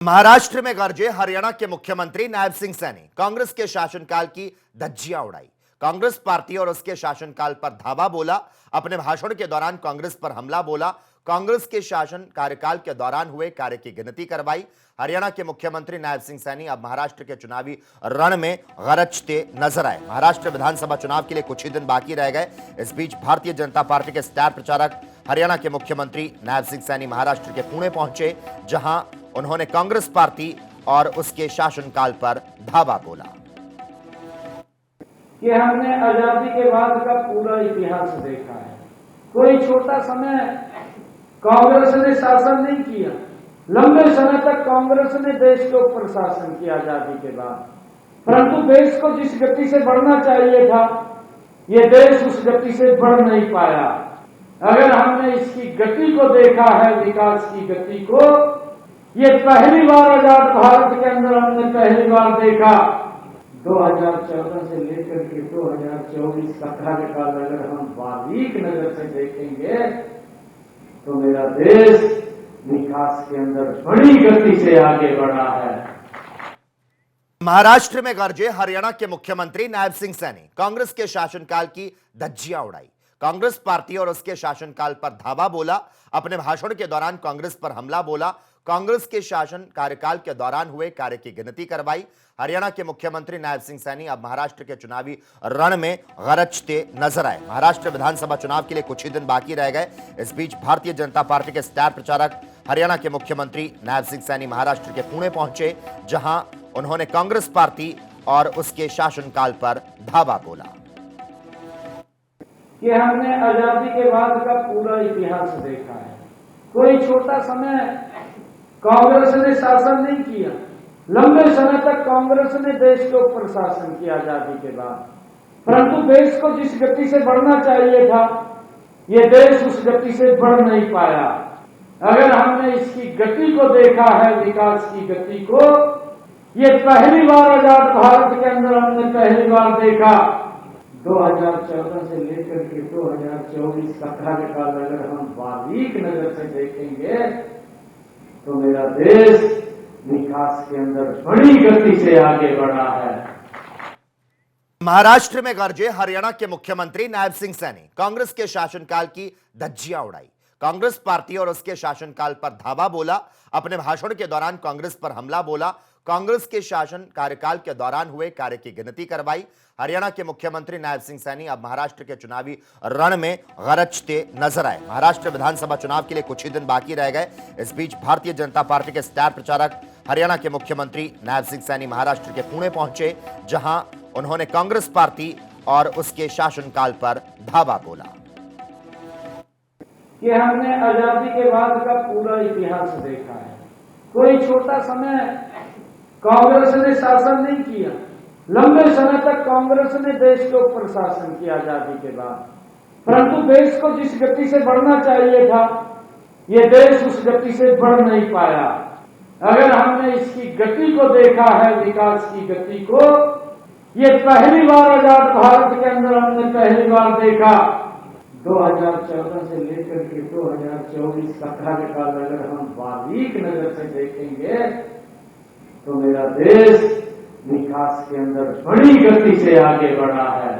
महाराष्ट्र में गरजे हरियाणा के मुख्यमंत्री नायब सिंह सैनी। कांग्रेस के शासनकाल की धज्जियां उड़ाई। कांग्रेस पार्टी और उसके शासनकाल पर धावा बोला। अपने भाषण के दौरान कांग्रेस पर हमला बोला। कांग्रेस के शासन कार्यकाल के दौरान हुए कार्य की गिनती करवाई। हरियाणा के मुख्यमंत्री नायब सिंह सैनी अब महाराष्ट्र के चुनावी रण में गरजते नजर आए। महाराष्ट्र विधानसभा चुनाव के लिए कुछ ही दिन बाकी रह गए। इस बीच भारतीय जनता पार्टी के स्टार प्रचारक हरियाणा के मुख्यमंत्री नायब सिंह सैनी महाराष्ट्र के पुणे पहुंचे, जहां उन्होंने कांग्रेस पार्टी और उसके शासनकाल पर धावा बोला कि हमने आजादी के बाद का पूरा इतिहास देखा है। कोई छोटा समय कांग्रेस ने शासन नहीं किया। लंबे समय तक कांग्रेस ने देश के ऊपर शासन किया आजादी के बाद, परंतु देश को जिस गति से बढ़ना चाहिए था, ये देश उस गति से बढ़ नहीं पाया। अगर हमने इसकी गति को देखा है, विकास की गति को, ये पहली बार आजाद भारत के अंदर हमने पहली बार देखा। 2014 से लेकर के 2024 का कार्यकाल अगर हम बारीक नजर से देखेंगे तो मेरा देश विकास के अंदर बड़ी गति से आगे बढ़ा है। महाराष्ट्र में गरजे हरियाणा के मुख्यमंत्री नायब सिंह सैनी। कांग्रेस के शासनकाल की धज्जियां उड़ाई। कांग्रेस पार्टी और उसके शासनकाल पर धावा बोला। अपने भाषण के दौरान कांग्रेस पर हमला बोला। कांग्रेस के शासन कार्यकाल के दौरान हुए कार्य की गिनती करवाई। हरियाणा के मुख्यमंत्री नायब सिंह सैनी अब महाराष्ट्र के चुनावी रण में गरजते नजर आए। महाराष्ट्र विधानसभा चुनाव के लिए कुछ ही दिन बाकी रह गए। इस बीच भारतीय जनता पार्टी के स्टार प्रचारक हरियाणा के मुख्यमंत्री नायब सिंह सैनी महाराष्ट्र के पुणे पहुंचे, जहां उन्होंने कांग्रेस पार्टी और उसके शासनकाल पर धावा बोला कि हमने आजादी के बाद का पूरा इतिहास देखा है। कोई छोटा समय कांग्रेस ने शासन नहीं किया। लंबे समय तक कांग्रेस ने देश के ऊपर शासन किया आजादी के बाद, परंतु देश को जिस गति से बढ़ना चाहिए था, ये देश उस गति से बढ़ नहीं पाया। अगर हमने इसकी गति को देखा है, विकास की गति को, ये पहली बार आजाद भारत के अंदर हमने पहली बार देखा। 2014 से लेकर के 2024 का कार्यकाल अगर हम बारीक नजर से देखेंगे तो मेरा देश विकास के अंदर बड़ी गति से आगे बढ़ा है। महाराष्ट्र में गरजे हरियाणा के मुख्यमंत्री नायब सिंह सैनी। कांग्रेस के शासनकाल की धज्जियां उड़ाई। कांग्रेस पार्टी और उसके शासनकाल पर धावा बोला। अपने भाषण के दौरान कांग्रेस पर हमला बोला। कांग्रेस के शासन कार्यकाल के दौरान हुए कार्य की गिनती करवाई। हरियाणा के मुख्यमंत्री नायब सिंह सैनी अब महाराष्ट्र के चुनावी रण में गरजते नजर आए। महाराष्ट्र विधानसभा चुनाव के लिए कुछ ही दिन बाकी रह गए। इस बीच भारतीय जनता पार्टी के स्टार प्रचारक हरियाणा के मुख्यमंत्री नायब सिंह सैनी महाराष्ट्र के पुणे पहुंचे, जहां उन्होंने कांग्रेस पार्टी और उसके शासनकाल पर धावा बोला कि हमने आजादी के बाद का पूरा इतिहास देखा है। कोई छोटा समय कांग्रेस ने शासन नहीं किया। लंबे समय तक कांग्रेस ने देश के ऊपर शासन किया आजादी के बाद, परंतु देश को जिस गति से बढ़ना चाहिए था, ये देश उस गति से बढ़ नहीं पाया। अगर हमने इसकी गति को देखा है, विकास की गति को, ये पहली बार आजाद भारत के अंदर हमने पहली बार देखा। 2014 से लेकर के 2024 का कार्यकाल अगर हम बारीक नजर से देखेंगे तो मेरा देश विकास के अंदर बड़ी गति से आगे बढ़ा है।